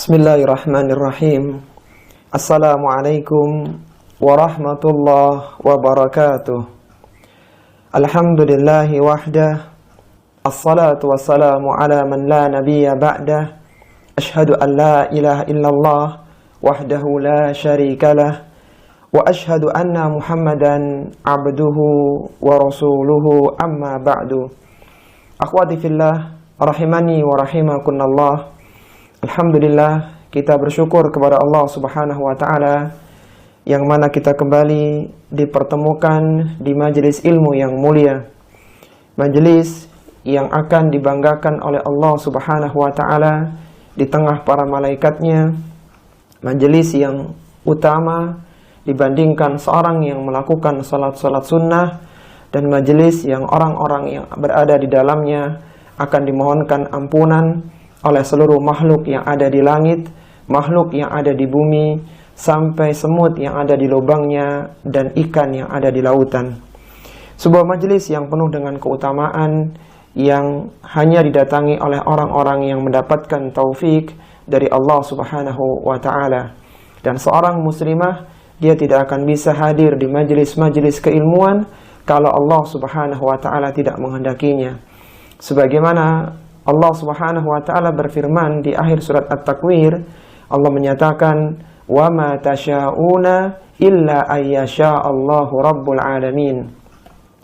Bismillahirrahmanirrahim. Assalamualaikum warahmatullahi wabarakatuh. Alhamdulillahi wahdah. Assalatu wassalamu ala man la nabiyya ba'dah. Ashhadu an la ilaha illallah wahdahu la syarika lah. Wa ashhadu anna Muhammadan abduhu wa rasuluhu amma ba'du. Akhwati fillah, rahimani wa rahimakunallah. Alhamdulillah, kita bersyukur kepada Allah Subhanahu wa Ta'ala yang mana kita kembali dipertemukan di majelis ilmu yang mulia, majelis yang akan dibanggakan oleh Allah Subhanahu wa Ta'ala di tengah para malaikatnya, majelis yang utama dibandingkan seorang yang melakukan salat-salat sunnah, dan majelis yang orang-orang yang berada di dalamnya akan dimohonkan ampunan oleh seluruh makhluk yang ada di langit, makhluk yang ada di bumi, sampai semut yang ada di lubangnya dan ikan yang ada di lautan. Sebuah majelis yang penuh dengan keutamaan yang hanya didatangi oleh orang-orang yang mendapatkan taufik dari Allah Subhanahu wa Ta'ala. Dan seorang muslimah, dia tidak akan bisa hadir di majelis-majelis keilmuan kalau Allah Subhanahu wa Ta'ala tidak menghendakinya. Sebagaimana Allah Subhanahu wa Ta'ala berfirman di akhir surat At-Takwir, Allah menyatakan, "Wa ma tasyauna illa ayyasha Allahu rabbul alamin."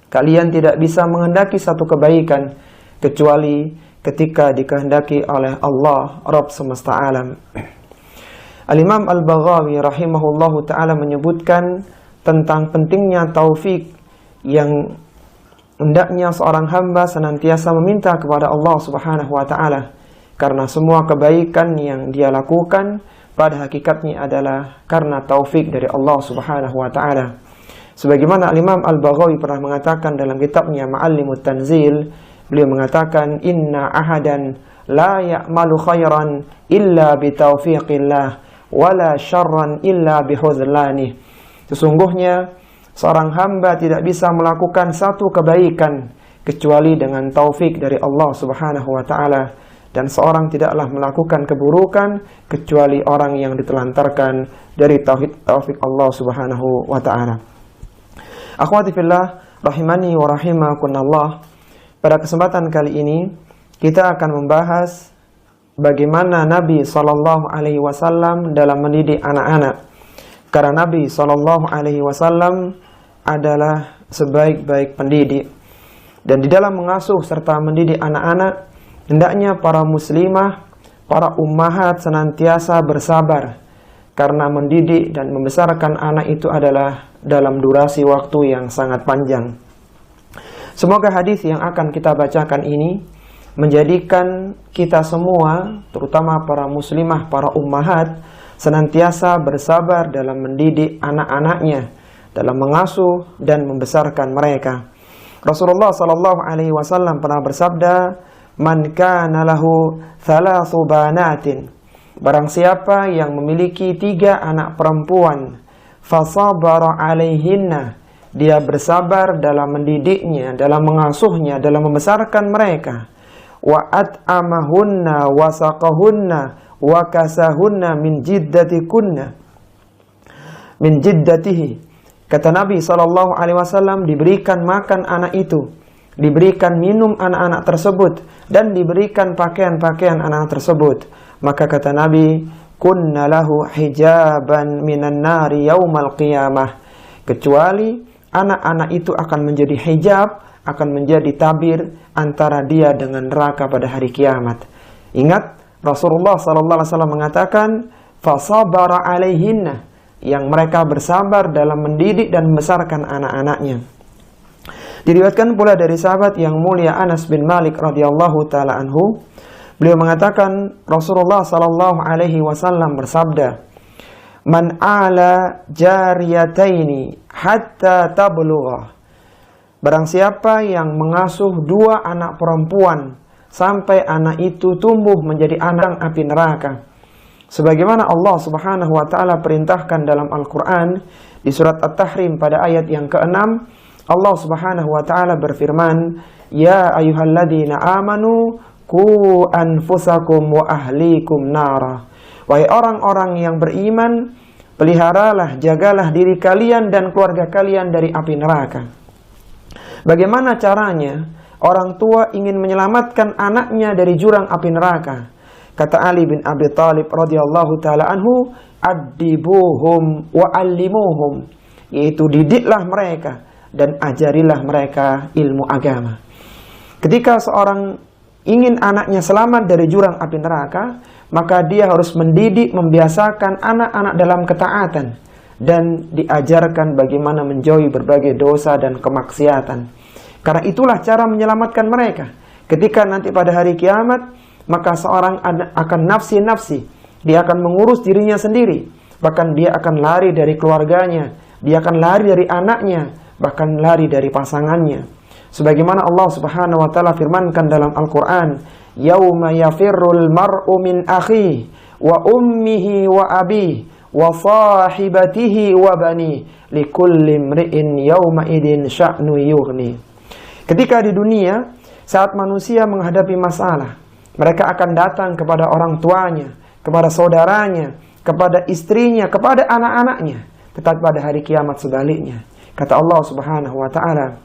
Kalian tidak bisa menghendaki satu kebaikan kecuali ketika dikehendaki oleh Allah, Rabb semesta alam. Al-Imam Al-Baghawi rahimahullahu ta'ala menyebutkan tentang pentingnya taufik yang hendaknya seorang hamba senantiasa meminta kepada Allah Subhanahu wa Ta'ala, karena semua kebaikan yang dia lakukan pada hakikatnya adalah karena taufik dari Allah Subhanahu wa Ta'ala. Sebagaimana Imam Al-Baghawi pernah mengatakan dalam kitabnya Ma'allimut Tanzil, beliau mengatakan, "Inna ahadan la ya'malu khairan illa bitaufiqillah wala syarran illa bihudlanih." Sesungguhnya seorang hamba tidak bisa melakukan satu kebaikan kecuali dengan taufik dari Allah Subhanahu wa Ta'ala, dan seorang tidaklah melakukan keburukan kecuali orang yang ditelantarkan dari taufik Allah Subhanahu wa Ta'ala. Akhwati fillah, rahimani wa rahimakunallah. Pada kesempatan kali ini kita akan membahas bagaimana Nabi SAW dalam mendidik anak-anak. Karena Nabi SAW adalah sebaik-baik pendidik. Dan di dalam mengasuh serta mendidik anak-anak, hendaknya para muslimah, para ummahat senantiasa bersabar, karena mendidik dan membesarkan anak itu adalah dalam durasi waktu yang sangat panjang. Semoga hadis yang akan kita bacakan ini menjadikan kita semua, terutama para muslimah, para ummahat, senantiasa bersabar dalam mendidik anak-anaknya, dalam mengasuh dan membesarkan mereka. Rasulullah SAW pernah bersabda, "Man kana lahu thalathu banatin." Barang siapa yang memiliki 3 anak perempuan, fasabara alaihinna, dia bersabar dalam mendidiknya, dalam mengasuhnya, dalam membesarkan mereka. Wa at'amahunna wa saqahunna wa kasahunna min jiddatihi. Kata Nabi SAW, diberikan makan anak itu, diberikan minum anak-anak tersebut, dan diberikan pakaian-pakaian anak tersebut. Maka kata Nabi, kunna lahu hijaban minan nari yaumal qiyamah. Kecuali anak-anak itu akan menjadi hijab, akan menjadi tabir antara dia dengan neraka pada hari kiamat. Ingat, Rasulullah SAW mengatakan, fasabara alaihinna, yang mereka bersabar dalam mendidik dan membesarkan anak-anaknya. Diriwayatkan pula dari sahabat yang mulia Anas bin Malik radhiyallahu taala anhu, beliau mengatakan Rasulullah sallallahu alaihi wasallam bersabda, "Man ala jariyataini hatta tablugha." Barang siapa yang mengasuh 2 anak perempuan sampai anak itu tumbuh menjadi anak api neraka. Sebagaimana Allah Subhanahu wa Ta'ala perintahkan dalam Al-Quran di surat At-Tahrim pada ayat yang ke-6, Allah Subhanahu wa Ta'ala berfirman, "Ya ayyuhalladzina amanu qu anfusakum wa ahlikum nara Wahai orang-orang yang beriman, peliharalah, jagalah diri kalian dan keluarga kalian dari api neraka. Bagaimana caranya orang tua ingin menyelamatkan anaknya dari jurang api neraka? Kata Ali bin Abi Thalib radhiyallahu taala anhu, "Addibuhum wa allimuhum," yaitu didiklah mereka dan ajarilah mereka ilmu agama. Ketika seorang ingin anaknya selamat dari jurang api neraka, maka dia harus mendidik, membiasakan anak-anak dalam ketaatan dan diajarkan bagaimana menjauhi berbagai dosa dan kemaksiatan. Karena itulah cara menyelamatkan mereka. Ketika nanti pada hari kiamat, maka seorang akan nafsi-nafsi. Dia akan mengurus dirinya sendiri. Bahkan dia akan lari dari keluarganya. Dia akan lari dari anaknya. Bahkan lari dari pasangannya. Sebagaimana Allah Subhanahu wa taala firmankan dalam Al-Qur'an, "Yauma yafirrul mar'u min akhihi wa ummihi wa abihi wa sahibatihi wa bani likulli imri'in yauma idin sya'nu yughni." Ketika di dunia, saat manusia menghadapi masalah, mereka akan datang kepada orang tuanya, kepada saudaranya, kepada istrinya, kepada anak-anaknya. Tetapi pada hari kiamat sebaliknya. Kata Allah Subhanahu wa taala,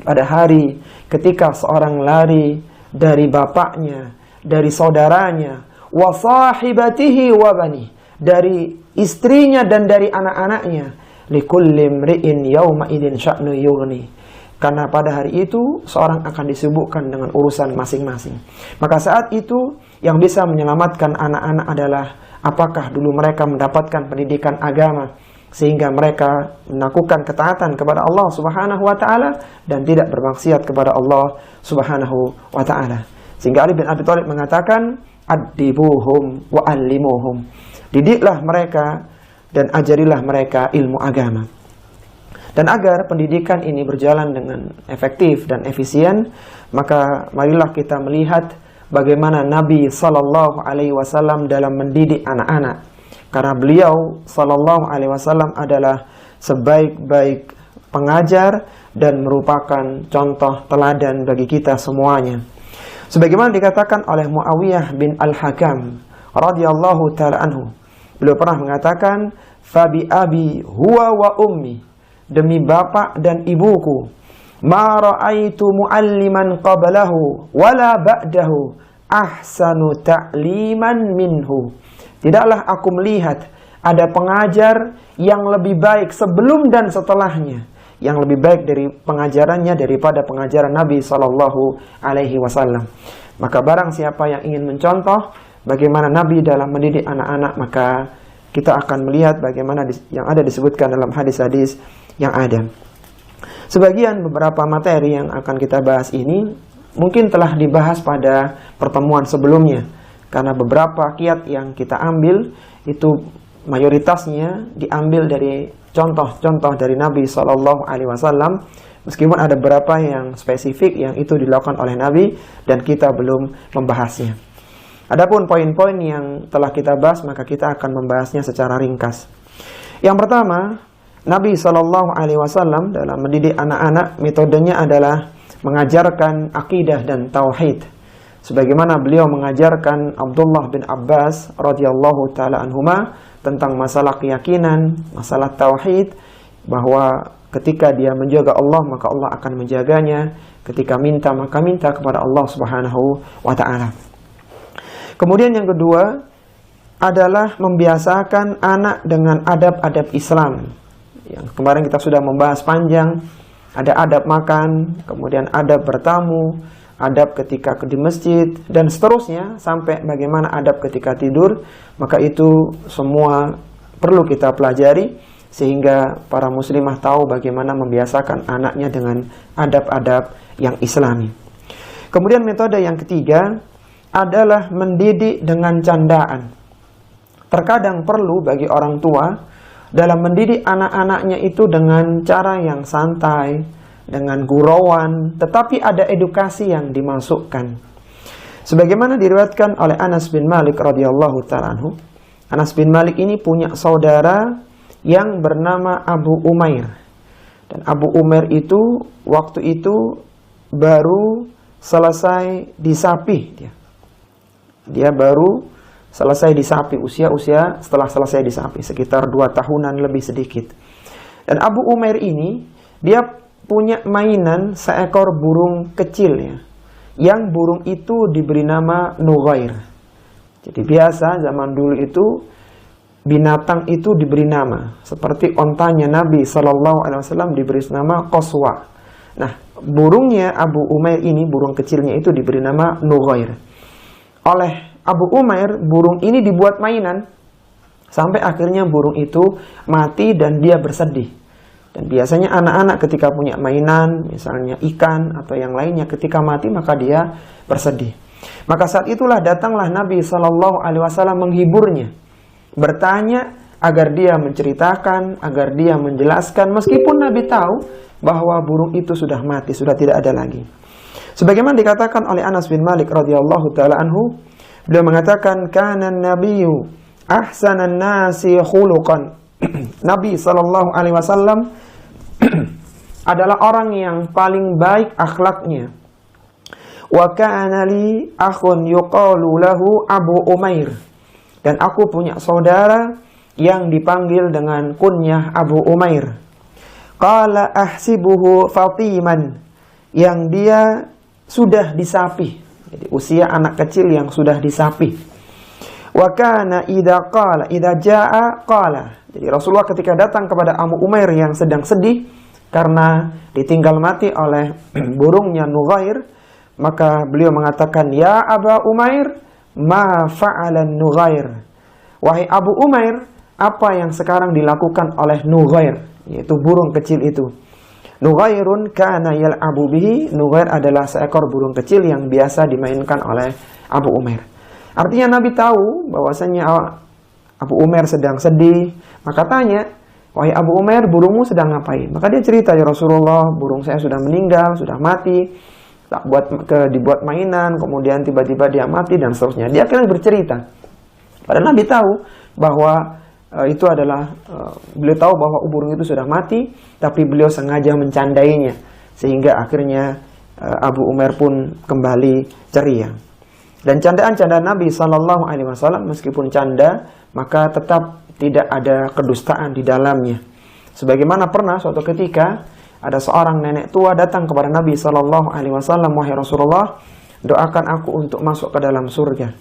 pada hari ketika seorang lari dari bapaknya, dari saudaranya, wa sahibatihi wa bani, dari istrinya dan dari anak-anaknya, likulli imri'in yauma idin sya'nu yughni. Karena pada hari itu seorang akan disibukkan dengan urusan masing-masing. Maka saat itu yang bisa menyelamatkan anak-anak adalah apakah dulu mereka mendapatkan pendidikan agama sehingga mereka melakukan ketaatan kepada Allah Subhanahu wa taala dan tidak bermaksiat kepada Allah Subhanahu wa taala. Sehingga Ali bin Abi Thalib mengatakan, "Addibuhum wa allimuhum." Didiklah mereka dan ajarilah mereka ilmu agama. Dan agar pendidikan ini berjalan dengan efektif dan efisien, maka marilah kita melihat bagaimana Nabi sallallahu alaihi wasallam dalam mendidik anak-anak. Karena beliau sallallahu alaihi wasallam adalah sebaik-baik pengajar dan merupakan contoh teladan bagi kita semuanya. Sebagaimana dikatakan oleh Muawiyah bin Al-Hakam radhiyallahu taala anhu. Beliau pernah mengatakan, "Fabi abi huwa wa ummi," demi bapak dan ibuku, "ma ra'aitu mualliman qablahu wala ba'dahu ahsanu ta'liman minhu." Tidaklah aku melihat ada pengajar yang lebih baik sebelum dan setelahnya, yang lebih baik dari pengajarannya daripada pengajaran Nabi Sallallahu Alaihi Wasallam. Maka barang siapa yang ingin mencontoh bagaimana Nabi dalam mendidik anak-anak, maka kita akan melihat bagaimana yang ada disebutkan dalam hadis-hadis yang ada. Sebagian beberapa materi yang akan kita bahas ini mungkin telah dibahas pada pertemuan sebelumnya. Karena beberapa kiat yang kita ambil itu mayoritasnya diambil dari contoh-contoh dari Nabi Shallallahu Alaihi Wasallam. Meskipun ada beberapa yang spesifik yang itu dilakukan oleh Nabi dan kita belum membahasnya. Adapun poin-poin yang telah kita bahas, maka kita akan membahasnya secara ringkas. Yang pertama, Nabi Shallallahu Alaihi Wasallam dalam mendidik anak-anak metodenya adalah mengajarkan akidah dan tauhid. Sebagaimana beliau mengajarkan Abdullah bin Abbas radhiyallahu taala anhuma tentang masalah keyakinan, masalah tauhid, bahwa ketika dia menjaga Allah maka Allah akan menjaganya, ketika minta maka minta kepada Allah Subhanahu wa taala. Kemudian yang kedua adalah membiasakan anak dengan adab-adab Islam. Yang kemarin kita sudah membahas panjang, ada adab makan, kemudian adab bertamu, adab ketika di masjid, dan seterusnya sampai bagaimana adab ketika tidur. Maka itu semua perlu kita pelajari sehingga para muslimah tahu bagaimana membiasakan anaknya dengan adab-adab yang islami. Kemudian metode yang ketiga adalah mendidik dengan candaan. Terkadang perlu bagi orang tua dalam mendidik anak-anaknya itu dengan cara yang santai, dengan gurauan, tetapi ada edukasi yang dimasukkan. Sebagaimana diriwayatkan oleh Anas bin Malik radhiyallahu ta'ala anhu. Anas bin Malik ini punya saudara yang bernama Abu Umair. Dan Abu Umair itu waktu itu baru selesai disapih dia. Dia baru selesai disapi, usia setelah selesai disapi, sekitar 2 tahunan lebih sedikit. Dan Abu Umair ini, dia punya mainan seekor burung kecil ya, yang burung itu diberi nama Nughair. Jadi biasa zaman dulu itu binatang itu diberi nama, seperti ontanya Nabi SAW diberi nama Qaswa. Nah, burungnya Abu Umair ini, burung kecilnya itu diberi nama Nughair. Oleh Abu Umair, burung ini dibuat mainan, sampai akhirnya burung itu mati dan dia bersedih. Dan biasanya anak-anak ketika punya mainan, misalnya ikan atau yang lainnya, ketika mati maka dia bersedih. Maka saat itulah datanglah Nabi SAW menghiburnya, bertanya agar dia menceritakan, agar dia menjelaskan, meskipun Nabi tahu bahwa burung itu sudah mati, sudah tidak ada lagi. Sebagaimana dikatakan oleh Anas bin Malik radhiyallahu taala anhu, beliau mengatakan, kana nabiyyu ahsanan nasi khuluqan. Nabi SAW adalah orang yang paling baik akhlaknya. Wa kana li akhun yuqalu lahu Abu Umair. Dan aku punya saudara yang dipanggil dengan kunyah Abu Umair. Qala ahsibuhu fatiman, yang dia sudah disapi. Jadi usia anak kecil yang sudah disapi. Wa kana idza jaa qala. Jadi Rasulullah ketika datang kepada Abu Umair yang sedang sedih karena ditinggal mati oleh burungnya Nughair, maka beliau mengatakan, "Ya Aba Umair, ma fa'alan Nughair?" Wahai Abu Umair, apa yang sekarang dilakukan oleh Nughair, yaitu burung kecil itu. Nughairun kana yal'abu bihi. Nughair adalah seekor burung kecil yang biasa dimainkan oleh Abu Umair. Artinya Nabi tahu bahwasanya Abu Umair sedang sedih, maka tanya, "Wahai Abu Umair, burungmu sedang ngapain?" Maka dia cerita, "Ya Rasulullah, burung saya sudah meninggal, sudah mati, dibuat mainan, kemudian tiba-tiba dia mati," dan seterusnya. Dia akhirnya bercerita. Padahal Nabi tahu bahwa itu adalah beliau tahu bahwa burung itu sudah mati, tapi beliau sengaja mencandainya sehingga akhirnya Abu Umair pun kembali ceria. Dan candaan-candaan Nabi SAW meskipun canda, maka tetap tidak ada kedustaan di dalamnya. Sebagaimana pernah suatu ketika ada seorang nenek tua datang kepada Nabi SAW, "Wahai Rasulullah, doakan aku untuk masuk ke dalam surga."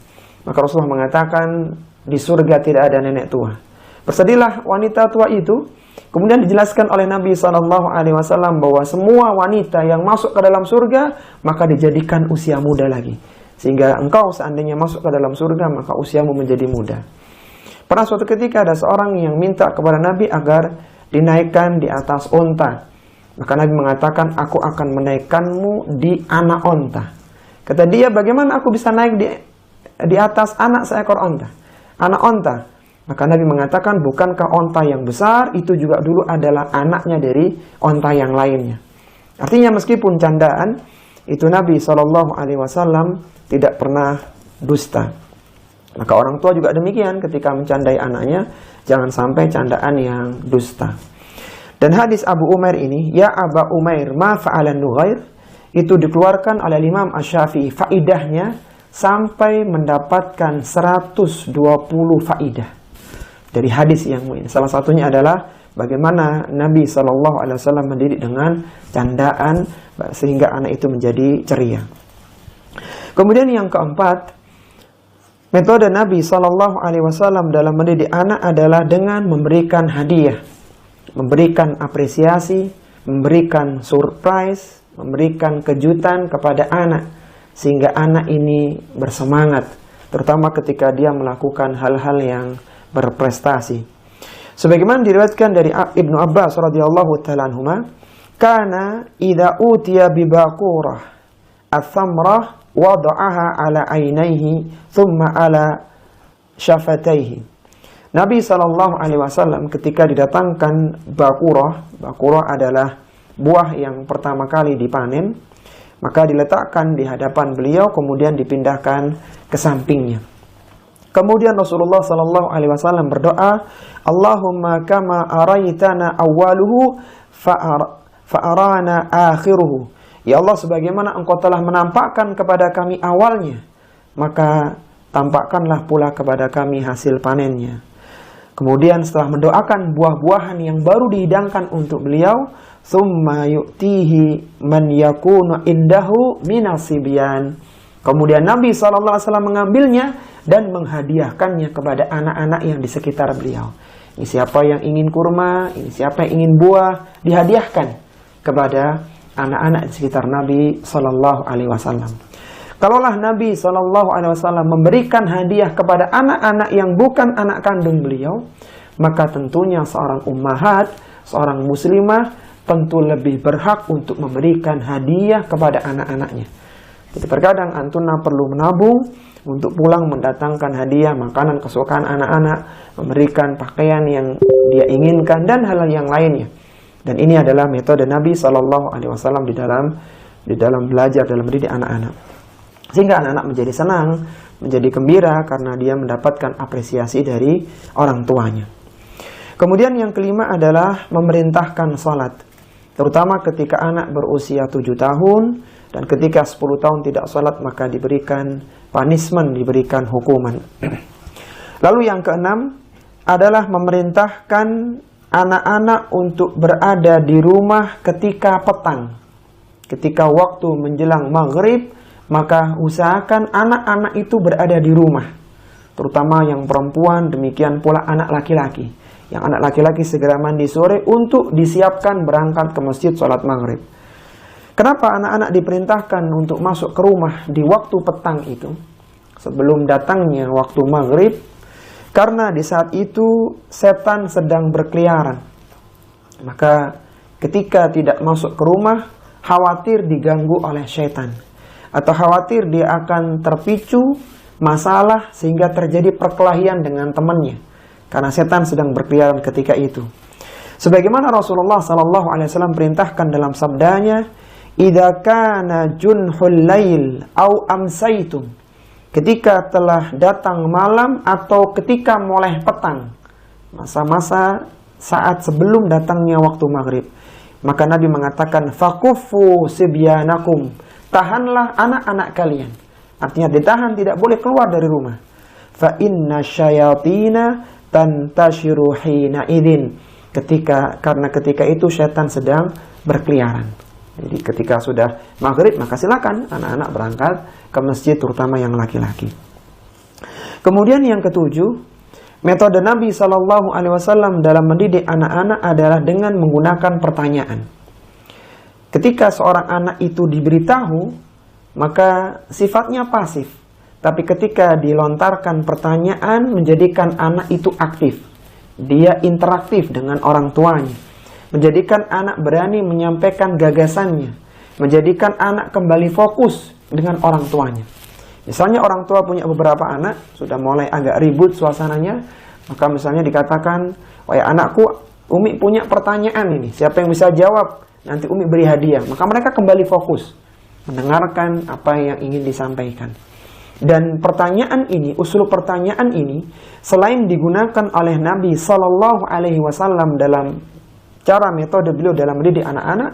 Maka Rasulullah mengatakan, di surga tidak ada nenek tua. Bersedihlah wanita tua itu. Kemudian dijelaskan oleh Nabi SAW bahwa semua wanita yang masuk ke dalam surga maka dijadikan usia muda lagi, sehingga engkau seandainya masuk ke dalam surga maka usiamu menjadi muda. Pernah suatu ketika ada seorang yang minta kepada Nabi agar dinaikkan di atas onta. Maka Nabi mengatakan, "Aku akan menaikkanmu di anak onta." Kata dia, "Bagaimana aku bisa naik di atas anak seekor onta, anak onta?" Maka Nabi mengatakan, "Bukankah onta yang besar itu juga dulu adalah anaknya dari onta yang lainnya?" Artinya meskipun candaan, itu Nabi SAW tidak pernah dusta. Maka orang tua juga demikian, ketika mencandai anaknya, jangan sampai candaan yang dusta. Dan hadis Abu Umair ini, "Ya Aba Umair, ma fa'alan Nughair?" itu dikeluarkan oleh Imam Asy-Syafi'i. Faidahnya sampai mendapatkan 120 faidah dari hadis yang mulia. Salah satunya adalah bagaimana Nabi SAW mendidik dengan candaan sehingga anak itu menjadi ceria. Kemudian yang keempat, metode Nabi SAW dalam mendidik anak adalah dengan memberikan hadiah, memberikan apresiasi, memberikan surprise, memberikan kejutan kepada anak, sehingga anak ini bersemangat, terutama ketika dia melakukan hal-hal yang berprestasi. Sebagaimana diriwayatkan dari Ibnu Abbas radhiyallahu ta'ala anhuma, kana idza utiya bi baqurah ats-thamrah wada'aha ala ainaihi thumma ala syafataihi. Nabi SAW ketika didatangkan bakurah adalah buah yang pertama kali dipanen, maka diletakkan di hadapan beliau, kemudian dipindahkan ke sampingnya. Kemudian Rasulullah SAW berdoa, "Allahumma kama araitana awwaluhu fa'arana akhiruhu." Ya Allah, sebagaimana engkau telah menampakkan kepada kami awalnya, maka tampakkanlah pula kepada kami hasil panennya. Kemudian setelah mendoakan buah-buahan yang baru dihidangkan untuk beliau, summa yu'tihi man yakunu indahu minasibyan. Kemudian Nabi SAW mengambilnya dan menghadiahkannya kepada anak-anak yang di sekitar beliau. Ini siapa yang ingin kurma, ini siapa yang ingin buah, dihadiahkan kepada anak-anak di sekitar Nabi SAW. Kalaulah Nabi SAW memberikan hadiah kepada anak-anak yang bukan anak kandung beliau, maka tentunya seorang ummahat, seorang muslimah, tentu lebih berhak untuk memberikan hadiah kepada anak-anaknya. Jadi terkadang antuna perlu menabung untuk pulang mendatangkan hadiah, makanan kesukaan anak-anak, memberikan pakaian yang dia inginkan, dan hal yang lainnya. Dan ini adalah metode Nabi SAW di dalam belajar, dalam mendidik anak-anak. Sehingga anak-anak menjadi senang, menjadi gembira karena dia mendapatkan apresiasi dari orang tuanya. Kemudian yang kelima adalah memerintahkan sholat. Terutama ketika anak berusia 7 tahun dan ketika 10 tahun tidak sholat, maka diberikan punishment, diberikan hukuman. Lalu yang keenam adalah memerintahkan anak-anak untuk berada di rumah ketika petang. Ketika waktu menjelang maghrib, maka usahakan anak-anak itu berada di rumah. Terutama yang perempuan, demikian pula anak laki-laki. Yang anak laki-laki segera mandi sore untuk disiapkan berangkat ke masjid sholat maghrib. Kenapa anak-anak diperintahkan untuk masuk ke rumah di waktu petang itu, sebelum datangnya waktu maghrib? Karena di saat itu setan sedang berkeliaran. Maka ketika tidak masuk ke rumah, khawatir diganggu oleh setan, atau khawatir dia akan terpicu masalah sehingga terjadi perkelahian dengan temannya, karena setan sedang berkeliaran ketika itu. Sebagaimana Rasulullah SAW perintahkan dalam sabdanya, "Idza kana junhul lail au amsaitum." Ketika telah datang malam atau ketika mulai petang, masa-masa saat sebelum datangnya waktu maghrib, maka Nabi mengatakan, "Fakuffu sibyanakum." Tahanlah anak-anak kalian. Artinya ditahan, tidak boleh keluar dari rumah. Fa inna syayatina tantashiru hina idzin. Karena ketika itu setan sedang berkeliaran. Jadi ketika sudah maghrib, maka silakan anak-anak berangkat ke masjid, terutama yang laki-laki. Kemudian yang ketujuh, metode Nabi SAW dalam mendidik anak-anak adalah dengan menggunakan pertanyaan. Ketika seorang anak itu diberitahu, maka sifatnya pasif. Tapi ketika dilontarkan pertanyaan, menjadikan anak itu aktif. Dia interaktif dengan orang tuanya. Menjadikan anak berani menyampaikan gagasannya. Menjadikan anak kembali fokus dengan orang tuanya. Misalnya orang tua punya beberapa anak, sudah mulai agak ribut suasananya, maka misalnya dikatakan, "Wahai anakku, Umi punya pertanyaan ini, siapa yang bisa jawab? Nanti Umi beri hadiah." Maka mereka kembali fokus mendengarkan apa yang ingin disampaikan. Dan pertanyaan ini, usul pertanyaan ini, selain digunakan oleh Nabi SAW dalam cara metode beliau dalam mendidik anak-anak,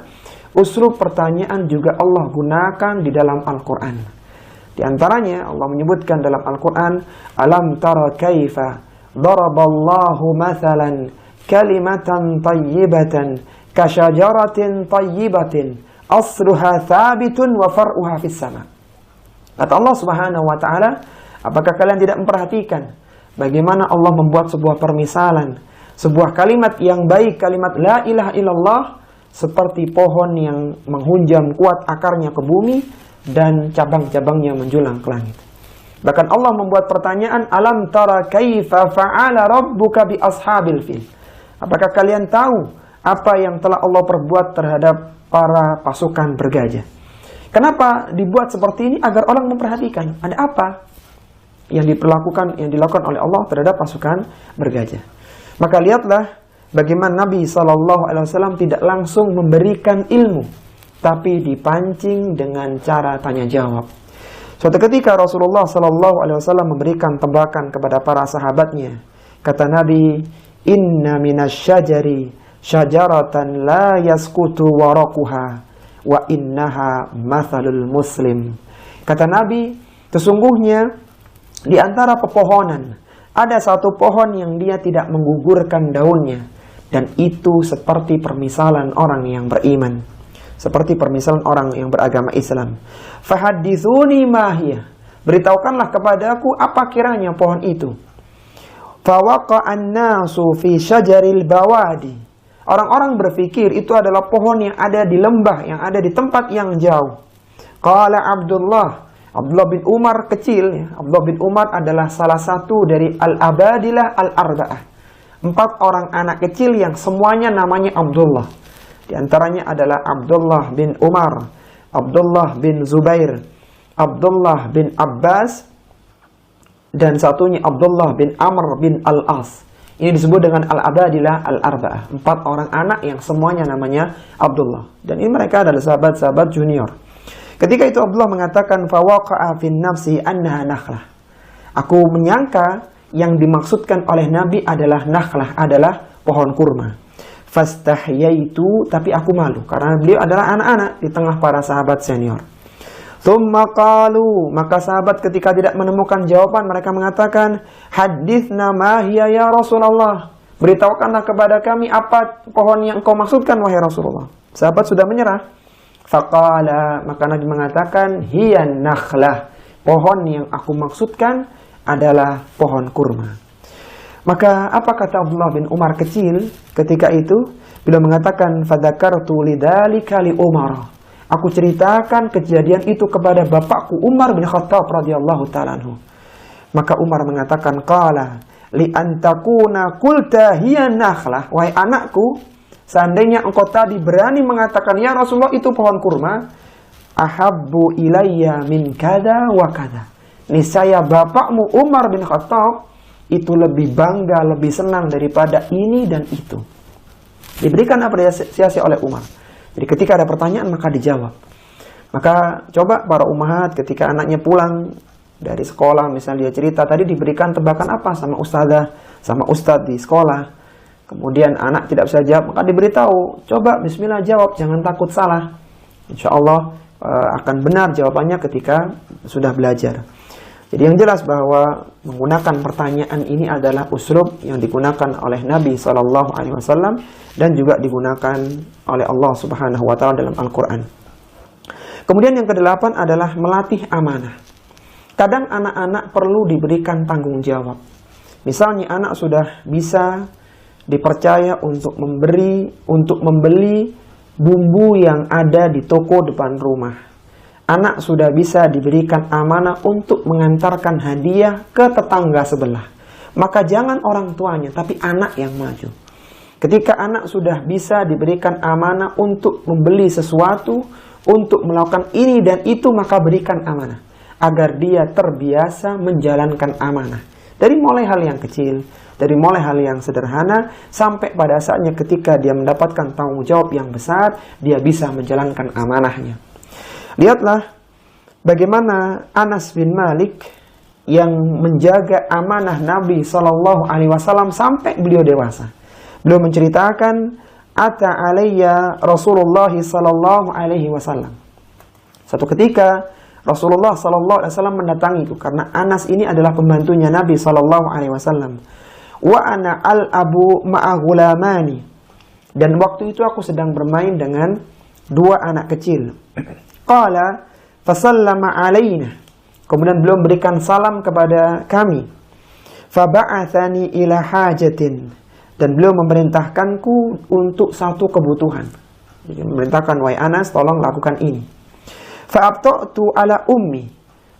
usul pertanyaan juga Allah gunakan di dalam Al-Quran. Di antaranya Allah menyebutkan dalam Al-Quran, "Alam tara kaifa daraballahu mathalan kalimatan tayyibatan kasyajaratin tayyibatin asluha thabitun wa far'uha fis sama." Kata Allah Subhanahu wa taala, apakah kalian tidak memperhatikan bagaimana Allah membuat sebuah permisalan, sebuah kalimat yang baik, kalimat la ilaha illallah, seperti pohon yang menghunjam kuat akarnya ke bumi dan cabang-cabangnya menjulang ke langit. Bahkan Allah membuat pertanyaan, "Alam tara kaifa fa'ala rabbuka bi ashabil fil?" Apakah kalian tahu apa yang telah Allah perbuat terhadap para pasukan bergajah? Kenapa dibuat seperti ini? Agar orang memperhatikan ada apa yang dilakukan oleh Allah terhadap pasukan bergajah. Maka lihatlah bagaimana Nabi SAW tidak langsung memberikan ilmu, tapi dipancing dengan cara tanya jawab. Suatu ketika Rasulullah SAW memberikan tembakan kepada para sahabatnya. Kata Nabi, "Inna minasyajari syajaratan la yaskutu waraquha wa innaha mathalul muslim." Kata Nabi, sesungguhnya di antara pepohonan ada satu pohon yang dia tidak menggugurkan daunnya, dan itu seperti permisalan orang yang beriman, seperti permisalan orang yang beragama Islam. Fahadithuni mahiyah, beritahukanlah kepadaku apa kiranya pohon itu. Fawaqa'an nasu fi syajaril bawadi, orang-orang berpikir itu adalah pohon yang ada di lembah, yang ada di tempat yang jauh. Qala Abdullah bin Umar kecil, ya. Abdullah bin Umar adalah salah satu dari al-abadilah al-arba'ah, 4 orang anak kecil yang semuanya namanya Abdullah. Di antaranya adalah Abdullah bin Umar, Abdullah bin Zubair, Abdullah bin Abbas, dan satunya Abdullah bin Amr bin Al-As. Ini disebut dengan al-abadilah al-arba'ah, 4 orang anak yang semuanya namanya Abdullah. Dan ini mereka adalah sahabat-sahabat junior. Ketika itu Abdullah mengatakan, fawaqa'a fin nafsi annaha nakhlah. Aku menyangka yang dimaksudkan oleh Nabi adalah nakhlah, adalah pohon kurma. Fastahyaitu, tapi aku malu karena beliau adalah anak-anak di tengah para sahabat senior. Tsumma qalu, maka sahabat ketika tidak menemukan jawaban, mereka mengatakan, hadithna ma hiya ya Rasulullah. Beritahukanlah kepada kami apa pohon yang engkau maksudkan wahai Rasulullah. Sahabat sudah menyerah. Faqala, maka Nabi mengatakan, hiyan nakhlah, pohon yang aku maksudkan adalah pohon kurma. Maka apa kata Abdullah bin Umar kecil ketika itu? Beliau mengatakan, fadzakartu lidzalika li Umar. Aku ceritakan kejadian itu kepada bapakku Umar bin Khattab radhiyallahu ta'ala anhu. Maka Umar mengatakan, qala li antakuna qulta hiyan nakhlah, wahai anakku, seandainya engkau tadi berani mengatakan, ya Rasulullah itu pohon kurma, ahabbu ilayya min kada wa kada. Niscaya bapakmu Umar bin Khattab itu lebih bangga, lebih senang daripada ini dan itu. Diberikan apresiasi oleh Umar. Jadi ketika ada pertanyaan maka dijawab. Maka coba para ummahat ketika anaknya pulang dari sekolah, misalnya dia cerita, tadi diberikan tebakan apa sama ustazah, sama ustadz di sekolah. Kemudian anak tidak bisa jawab, maka diberitahu, coba bismillah jawab, jangan takut salah. Insya Allah akan benar jawabannya ketika sudah belajar. Jadi yang jelas bahwa menggunakan pertanyaan ini adalah uslub yang digunakan oleh Nabi SAW dan juga digunakan oleh Allah Subhanahu Wa Taala dalam Al-Quran. Kemudian yang kedelapan adalah melatih amanah. Kadang anak-anak perlu diberikan tanggung jawab. Misalnya anak sudah bisa dipercaya untuk membeli bumbu yang ada di toko depan rumah. Anak sudah bisa diberikan amanah untuk mengantarkan hadiah ke tetangga sebelah. Maka jangan orang tuanya, tapi anak yang maju. Ketika anak sudah bisa diberikan amanah untuk membeli sesuatu, untuk melakukan ini dan itu, maka berikan amanah. Agar dia terbiasa menjalankan amanah. Dari mulai hal yang kecil, dari mulai hal yang sederhana, sampai pada saatnya ketika dia mendapatkan tanggung jawab yang besar, dia bisa menjalankan amanahnya. Lihatlah bagaimana Anas bin Malik yang menjaga amanah Nabi SAW sampai beliau dewasa. Beliau menceritakan, ata alayya Rasulullah SAW. Satu ketika Rasulullah SAW mendatangiku, karena Anas ini adalah pembantunya Nabi SAW. Wa ana al-abu ma'aghulamani. Dan waktu itu aku sedang bermain dengan 2 anak kecil. Qala fasallama alaina. Kemudian beliau memberikan salam kepada kami. Faba'athani ila hajatin. Dan beliau memerintahkanku untuk satu kebutuhan. Jadi memerintahkan, wahai Anas, tolong lakukan ini. Fa'abta'tu ala ummi.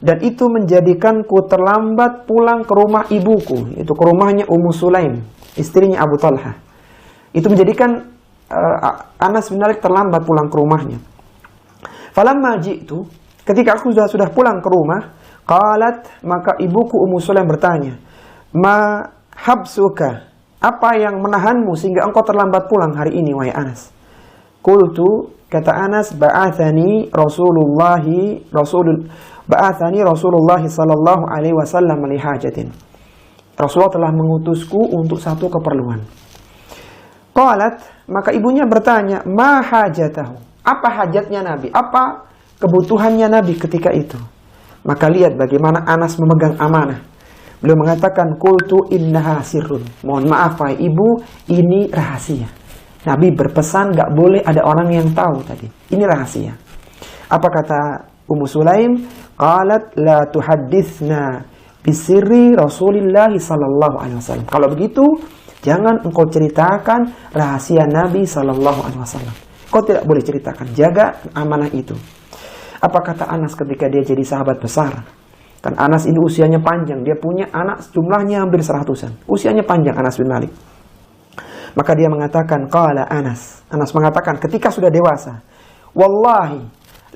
Dan itu menjadikanku terlambat pulang ke rumah ibuku. Itu ke rumahnya Ummu Sulaim, istrinya Abu Talha. Itu menjadikan Anas bin Malik terlambat pulang ke rumahnya. Falamma ji'tu, ketika aku sudah pulang ke rumah, qalat, maka ibuku Ummu Sulaim bertanya, ma habsuka, apa yang menahanmu sehingga engkau terlambat pulang hari ini wahai Anas? Qultu, kata Anas, ba'athani Rasulullah sallallahu alaihi wasallam li hajatin. Rasulullah telah mengutusku untuk satu keperluan. Qalat, maka ibunya bertanya, ma hajatahu, apa hajatnya Nabi? Apa kebutuhannya Nabi ketika itu? Maka lihat bagaimana Anas memegang amanah. Beliau mengatakan, qultu innaha sirrun. Mohon maaf wahai ibu, ini rahasia. Nabi berpesan gak boleh ada orang yang tahu tadi. Ini rahasia. Apa kata Ummu Sulaim? Qalat la tuhadditsna bisirri Rasulillah sallallahu alaihi wasallam. Kalau begitu, jangan engkau ceritakan rahasia Nabi sallallahu alaihi wasallam. Kau tidak boleh ceritakan. Jaga amanah itu. Apa kata Anas ketika dia jadi sahabat besar? Kan Anas ini usianya panjang. Dia punya anak jumlahnya hampir 100-an. Usianya panjang Anas bin Malik. Maka dia mengatakan, qala Anas. Anas mengatakan ketika sudah dewasa, wallahi,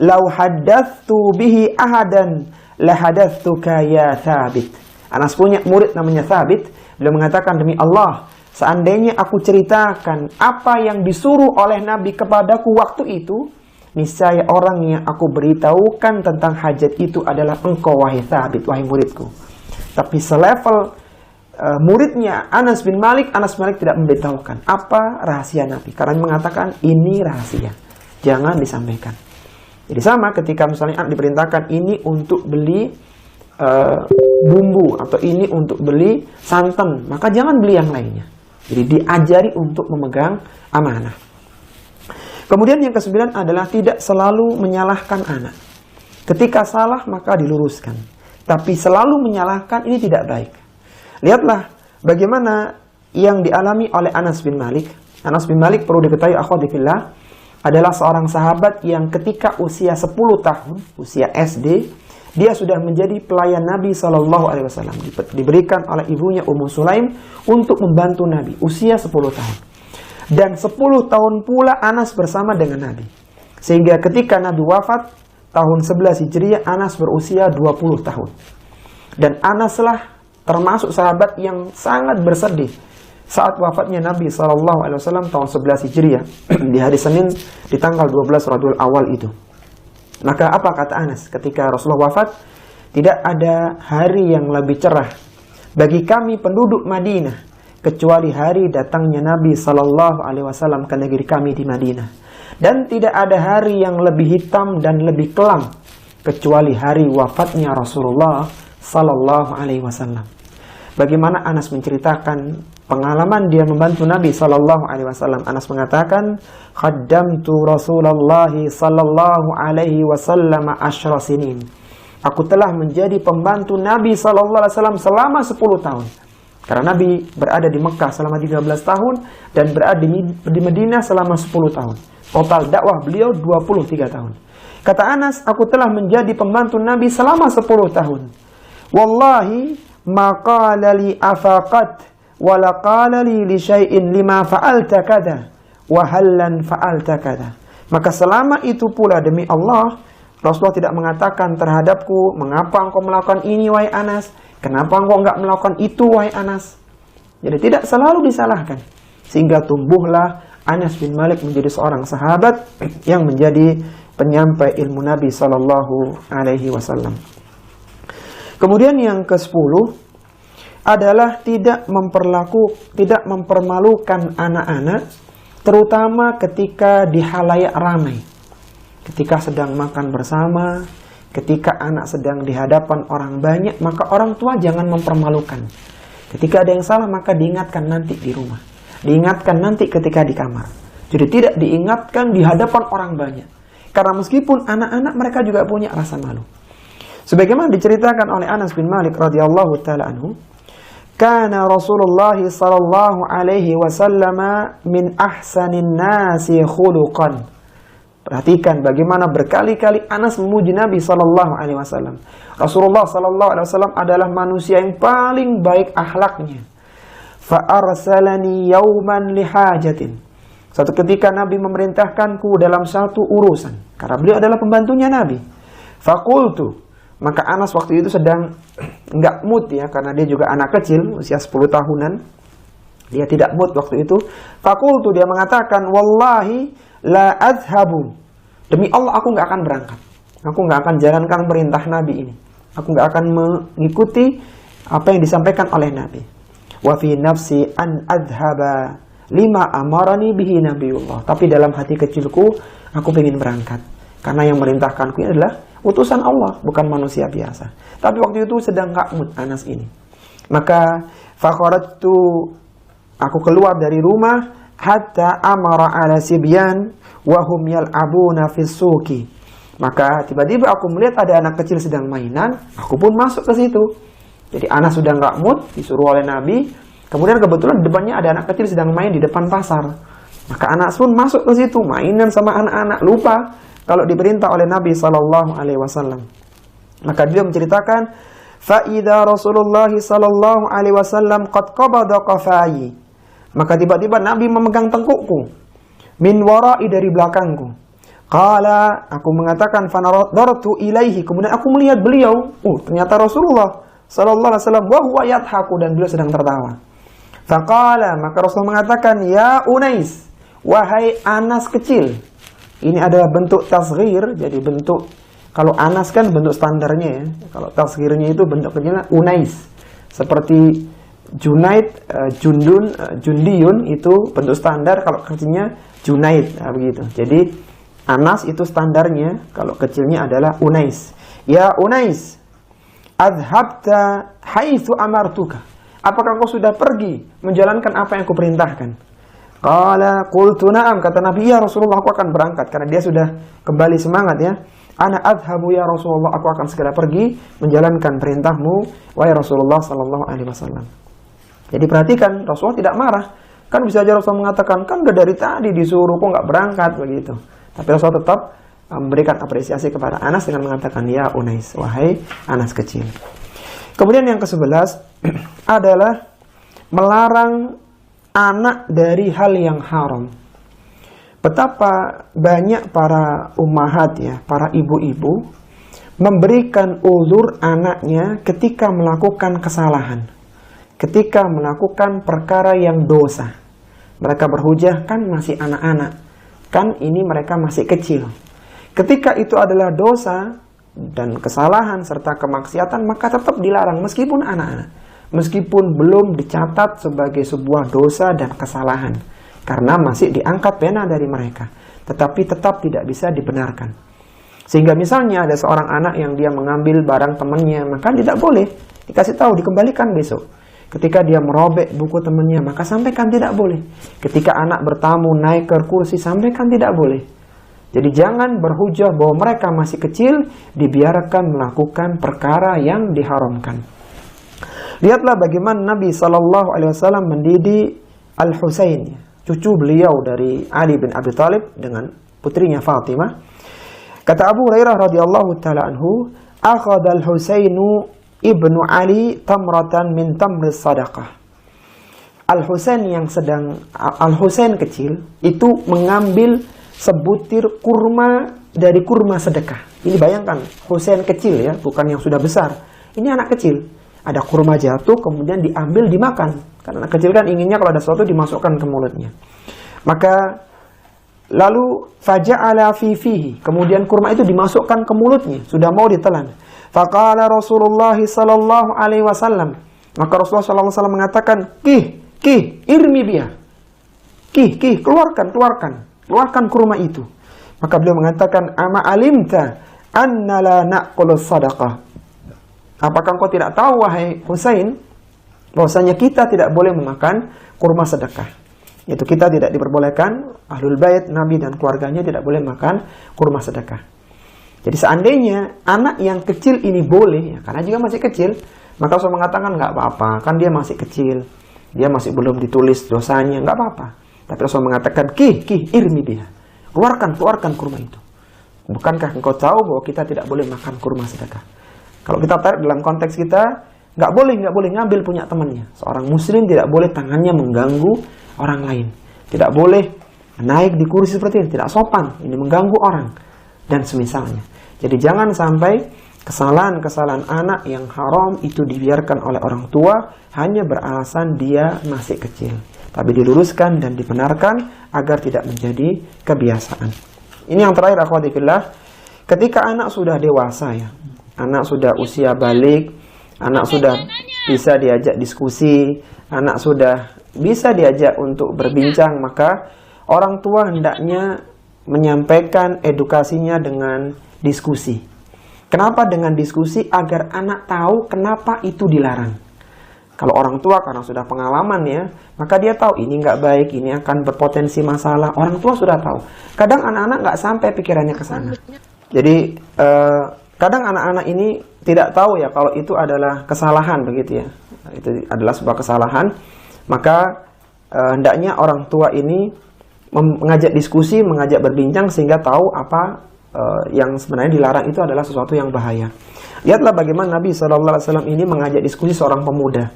lau haddatsu bihi ahadan la haddatsuka ya Thabit. Anas punya murid namanya Thabit. Beliau mengatakan, demi Allah, seandainya aku ceritakan apa yang disuruh oleh Nabi kepadaku waktu itu, niscaya orang yang aku beritahukan tentang hajat itu adalah engkau wahai Thabit, wahai muridku. Tapi selevel muridnya Anas bin Malik, Anas bin Malik tidak memberitahukan apa rahasia Nabi. Karena mengatakan ini rahasia, jangan disampaikan. Jadi sama ketika misalnya diperintahkan ini untuk beli bumbu atau ini untuk beli santan, maka jangan beli yang lainnya. Jadi diajari untuk memegang amanah. Kemudian yang ke-9 adalah tidak selalu menyalahkan anak. Ketika salah maka diluruskan. Tapi selalu menyalahkan ini tidak baik. Lihatlah bagaimana yang dialami oleh Anas bin Malik. Anas bin Malik perlu diketahui akhwati fillah adalah seorang sahabat yang ketika usia 10 tahun, usia SD, dia sudah menjadi pelayan Nabi SAW. Diberikan oleh ibunya Ummu Sulaim untuk membantu Nabi, usia 10 tahun. Dan 10 tahun pula Anas bersama dengan Nabi. Sehingga ketika Nabi wafat, tahun 11 Hijriah, Anas berusia 20 tahun. Dan Anaslah termasuk sahabat yang sangat bersedih saat wafatnya Nabi SAW tahun 11 Hijriah di hari Senin di tanggal 12 Rabiul Awal itu. Maka apa kata Anas ketika Rasulullah wafat? Tidak ada hari yang lebih cerah bagi kami penduduk Madinah kecuali hari datangnya Nabi SAW ke negeri kami di Madinah. Dan tidak ada hari yang lebih hitam dan lebih kelam kecuali hari wafatnya Rasulullah SAW. Bagaimana Anas menceritakan pengalaman dia membantu Nabi SAW. Anas mengatakan, khaddamtu Rasulullah SAW 10 sinin. Aku telah menjadi pembantu Nabi SAW selama 10 tahun. Karena Nabi berada di Mekah selama 13 tahun dan berada di Madinah selama 10 tahun. Total dakwah beliau 23 tahun. Kata Anas, aku telah menjadi pembantu Nabi selama 10 tahun. Wallahi ma qala li afaqat wa la qala li syai'in lima fa'alta kada wa hallan fa'alta kada. Maka selama itu pula demi Allah, Rasulullah tidak mengatakan terhadapku, mengapa engkau melakukan ini wahai Anas? Kenapa engkau enggak melakukan itu wahai Anas? Jadi tidak selalu disalahkan. Sehingga tumbuhlah Anas bin Malik menjadi seorang sahabat yang menjadi penyampai ilmu Nabi SAW. Kemudian yang ke-10 adalah tidak mempermalukan anak-anak, terutama ketika di halayak ramai. Ketika sedang makan bersama, ketika anak sedang di hadapan orang banyak, maka orang tua jangan mempermalukan. Ketika ada yang salah, maka diingatkan nanti di rumah. Diingatkan nanti ketika di kamar. Jadi tidak diingatkan di hadapan orang banyak. Karena meskipun anak-anak mereka juga punya rasa malu. Sebagaimana diceritakan oleh Anas bin Malik radhiyallahu taala anhu, kana Rasulullah sallallahu alaihi wasallam min ahsanin nasi khuluqan. Perhatikan bagaimana berkali-kali Anas memuji Nabi sallallahu alaihi wasallam. Rasulullah sallallahu alaihi wasallam adalah manusia yang paling baik akhlaknya. Fa arsalani yauman lihajatin. Suatu ketika Nabi memerintahkanku dalam satu urusan, karena beliau adalah pembantunya Nabi. Faqultu, maka Anas waktu itu sedang enggak mood ya, karena dia juga anak kecil, usia 10 tahunan. Dia tidak mood waktu itu. Faqultu, dia mengatakan, wallahi la adhabu. Demi Allah aku enggak akan berangkat. Aku enggak akan jalankan perintah Nabi ini. Aku enggak akan mengikuti apa yang disampaikan oleh Nabi. Wa fi nafsi an adhaba lima amarani bihi Nabiullah. Tapi dalam hati kecilku, aku ingin berangkat. Karena yang merintahkanku adalah utusan Allah, bukan manusia biasa. Tapi waktu itu sedang gak mood Anas ini. Maka fakharajtu, aku keluar dari rumah, hatta amara ala sibyan wa hum yal'abuna fis suqi. Maka tiba-tiba aku melihat ada anak kecil sedang mainan, aku pun masuk ke situ. Jadi Anas sudah nggak mood, disuruh oleh Nabi. Kemudian kebetulan di depannya ada anak kecil sedang main di depan pasar. Maka Anas pun masuk ke situ, mainan sama anak-anak, lupa kalau diperintah oleh Nabi Sallallahu Alaihi Wasallam. Maka dia menceritakan, faida Rasulullah Sallallahu Alaihi Wasallam qad qabada qafai. Maka tiba-tiba Nabi memegang tengkukku, min warai, dari belakangku. Qala, aku mengatakan, fanadartu ilaihi, kemudian aku melihat beliau. Ternyata Rasulullah Sallallahu Alaihi Wasallam wa huwa yadhaku, dan beliau sedang tertawa. Faqala, maka Rasul mengatakan, ya Unais, wahai Anas kecil. Ini adalah bentuk tasghir, jadi bentuk, kalau Anas kan bentuk standarnya ya. Kalau tasghirnya itu bentuk kecilnya Unais. Seperti Junaid, Jundun, Jundiyun itu bentuk standar, kalau kecilnya Junaid, begitu. Jadi Anas itu standarnya, kalau kecilnya adalah Unais. Ya Unais, adhabta haitsu amartuka. Apakah kau sudah pergi menjalankan apa yang kuperintahkan? Qala qultu na'am, kata Nabi, ya Rasulullah, aku akan berangkat, karena dia sudah kembali semangat ya. Ana adhabu ya Rasulullah, aku akan segera pergi menjalankan perintahmu wahai Rasulullah sallallahu alaihi wasallam. Jadi perhatikan, Rasulullah tidak marah. Kan bisa aja Rasulullah mengatakan, kan udah dari tadi disuruh kok nggak berangkat, begitu. Tapi Rasulullah tetap memberikan apresiasi kepada Anas dengan mengatakan, ya Unais, wahai Anas kecil. Kemudian yang ke-11 adalah melarang anak dari hal yang haram. Betapa banyak para ummahat ya, para ibu-ibu memberikan uzur anaknya ketika melakukan kesalahan, ketika melakukan perkara yang dosa. Mereka berhujah, kan masih anak-anak, kan ini mereka masih kecil. Ketika itu adalah dosa dan kesalahan serta kemaksiatan, maka tetap dilarang meskipun anak-anak, meskipun belum dicatat sebagai sebuah dosa dan kesalahan, karena masih diangkat pena dari mereka, tetapi tetap tidak bisa dibenarkan. Sehingga misalnya ada seorang anak yang dia mengambil barang temannya, maka tidak boleh dikasih tahu, dikembalikan besok. Ketika dia merobek buku temannya, maka sampaikan tidak boleh. Ketika anak bertamu naik ke kursi, sampaikan tidak boleh. Jadi jangan berhujah bahwa mereka masih kecil, dibiarkan melakukan perkara yang diharamkan. Lihatlah bagaimana Nabi SAW mendidik Al-Husain, cucu beliau dari Ali bin Abi Thalib dengan putrinya Fatimah. Kata Abu Hurairah radhiyallahu taala anhu, akhadha Al-Husainu ibnu Ali tamratan min tamris sadaqah. Al-Husain Al-Husain kecil itu mengambil sebutir kurma dari kurma sedekah. Ini bayangkan, Husain kecil ya, bukan yang sudah besar. Ini anak kecil. Ada kurma jatuh, kemudian diambil, dimakan. Karena anak kecil kan inginnya kalau ada sesuatu dimasukkan ke mulutnya. Maka lalu faja'ala fi fihi, kemudian kurma itu dimasukkan ke mulutnya, sudah mau ditelan. Faqala Rasulullah sallallahu alaihi wasallam, maka Rasulullah sallallahu alaihi wasallam mengatakan, "Kih, irmi biha." Kih, keluarkan kurma itu. Maka beliau mengatakan, "Ama alimta anna la na'kulu sadaqah." Apakah engkau tidak tahu wahai Husain, bahwasanya kita tidak boleh memakan kurma sedekah? Itu kita tidak diperbolehkan, ahlul bait Nabi dan keluarganya tidak boleh makan kurma sedekah. Jadi seandainya anak yang kecil ini boleh, ya, karena juga masih kecil, maka saya mengatakan nggak apa-apa, kan dia masih kecil, dia masih belum ditulis dosanya, nggak apa-apa. Tapi Rasul mengatakan, kih, irmi biha. Keluarkan kurma itu. Bukankah engkau tahu bahwa kita tidak boleh makan kurma sedekah? Kalau kita tarik dalam konteks kita, nggak boleh ngambil punya temannya. Seorang muslim tidak boleh tangannya mengganggu orang lain. Tidak boleh naik di kursi seperti ini. Tidak sopan. Ini mengganggu orang. Dan semisalnya. Jadi jangan sampai kesalahan-kesalahan anak yang haram itu dibiarkan oleh orang tua hanya beralasan dia masih kecil. Tapi diluruskan dan dibenarkan agar tidak menjadi kebiasaan. Ini yang terakhir, akhwati fillah. Ketika anak sudah dewasa ya, anak sudah usia balik, anak sudah bisa diajak diskusi, anak sudah bisa diajak untuk berbincang, maka orang tua hendaknya menyampaikan edukasinya dengan diskusi. Kenapa dengan diskusi? Agar anak tahu kenapa itu dilarang. Kalau orang tua karena sudah pengalaman ya, maka dia tahu ini nggak baik, ini akan berpotensi masalah. Orang tua sudah tahu. Kadang anak-anak nggak sampai pikirannya ke sana. Jadi kadang anak-anak ini tidak tahu ya kalau itu adalah kesalahan begitu ya. Itu adalah sebuah kesalahan. Maka hendaknya orang tua ini mengajak diskusi, mengajak berbincang sehingga tahu apa yang sebenarnya dilarang itu adalah sesuatu yang bahaya. Lihatlah bagaimana Nabi SAW ini mengajak diskusi seorang pemuda.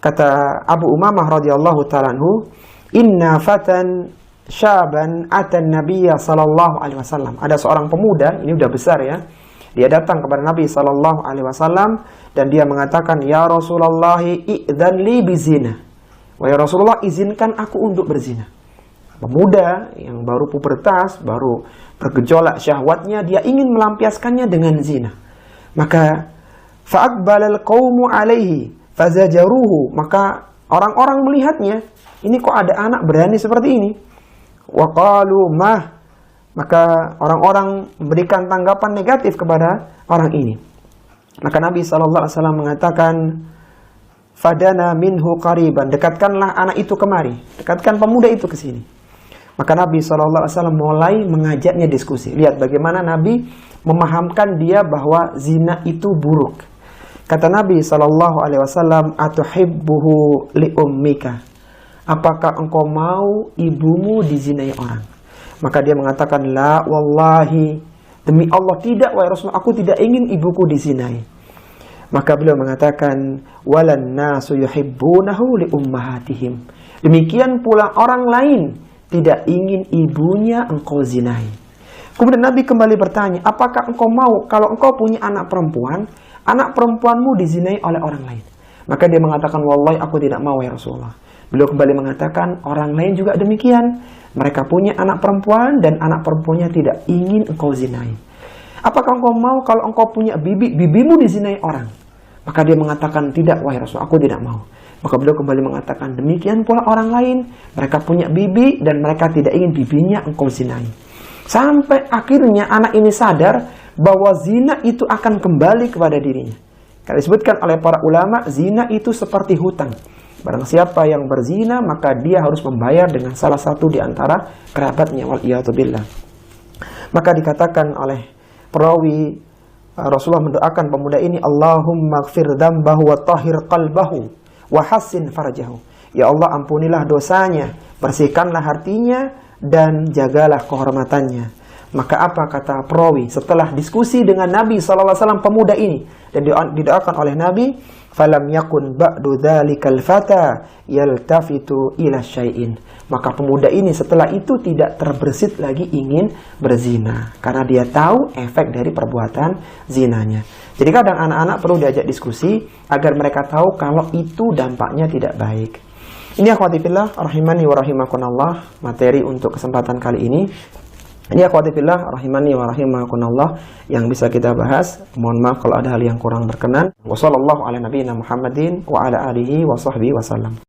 Kata Abu Umamah radhiyallahu ta'ala anhu, "Inna fatan syaban atan Nabiyya sallallahu alaihi wasallam." Ada seorang pemuda, ini udah besar ya. Dia datang kepada Nabi sallallahu alaihi wasallam dan dia mengatakan, "Ya Rasulullah, idzan li bizina." Wahai Rasulullah, izinkan aku untuk berzina. Pemuda yang baru pubertas, baru bergejolak syahwatnya, dia ingin melampiaskannya dengan zina. Maka fa'aqbalal qaumu alaihi fazajaruhu, maka orang-orang melihatnya, ini kok ada anak berani seperti ini. Wa qalu mah, maka orang-orang memberikan tanggapan negatif kepada orang ini. Maka Nabi SAW mengatakan, fadana minhu qariban, dekatkanlah anak itu kemari, dekatkan pemuda itu ke sini. Maka Nabi SAW mulai mengajaknya diskusi. Lihat bagaimana Nabi memahamkan dia bahwa zina itu buruk. Kata Nabi SAW, atuhibbuhu li ummika, apakah engkau mau ibumu dizinai orang? Maka dia mengatakan, la wallahi, demi Allah tidak, wahai Rasulullah, aku tidak ingin ibuku dizinai. Maka beliau mengatakan, walan nasu yuhibbunahu li ummahatihim, demikian pula orang lain tidak ingin ibunya engkau zinai. Kemudian Nabi kembali bertanya, apakah engkau mau kalau engkau punya anak perempuan, anak perempuanmu dizinai oleh orang lain? Maka dia mengatakan, wallahi aku tidak mau ya Rasulullah. Beliau kembali mengatakan, orang lain juga demikian. Mereka punya anak perempuan dan anak perempuannya tidak ingin engkau zinai. Apakah engkau mau kalau engkau punya bibi, bibimu dizinai orang? Maka dia mengatakan, tidak wahai Rasul, aku tidak mau. Maka beliau kembali mengatakan, demikian pula orang lain, mereka punya bibi dan mereka tidak ingin bibinya engkau zinai. Sampai akhirnya anak ini sadar bahwa zina itu akan kembali kepada dirinya. Karena disebutkan oleh para ulama, zina itu seperti hutang. Barang siapa yang berzina, maka dia harus membayar dengan salah satu di antara kerabatnya. Waliyatubillah. Maka dikatakan oleh perawi, Rasulullah mendoakan pemuda ini, Allahumma gfir dzambahu wa tahhir qalbahu wa hassin farjahu. Ya Allah, ampunilah dosanya, bersihkanlah hatinya dan jagalah kehormatannya. Maka apa kata perawi setelah diskusi dengan Nabi SAW pemuda ini dan didoakan oleh Nabi, falam yakun ba'du dzalikal fata yaltafitu ila syai'in. Maka pemuda ini setelah itu tidak terbersit lagi ingin berzina karena dia tahu efek dari perbuatan zinanya. Jadi kadang anak-anak perlu diajak diskusi agar mereka tahu kalau itu dampaknya tidak baik. Ini akhwati fillah rahimani wa rahimakumullah, materi untuk kesempatan kali ini. Ini akhwati fillah rahimani wa rahimakumullah yang bisa kita bahas. Mohon maaf kalau ada hal yang kurang berkenan. Wassallallahu ala nabiyina Muhammadin wa ala alihi wa sahbihi wasallam.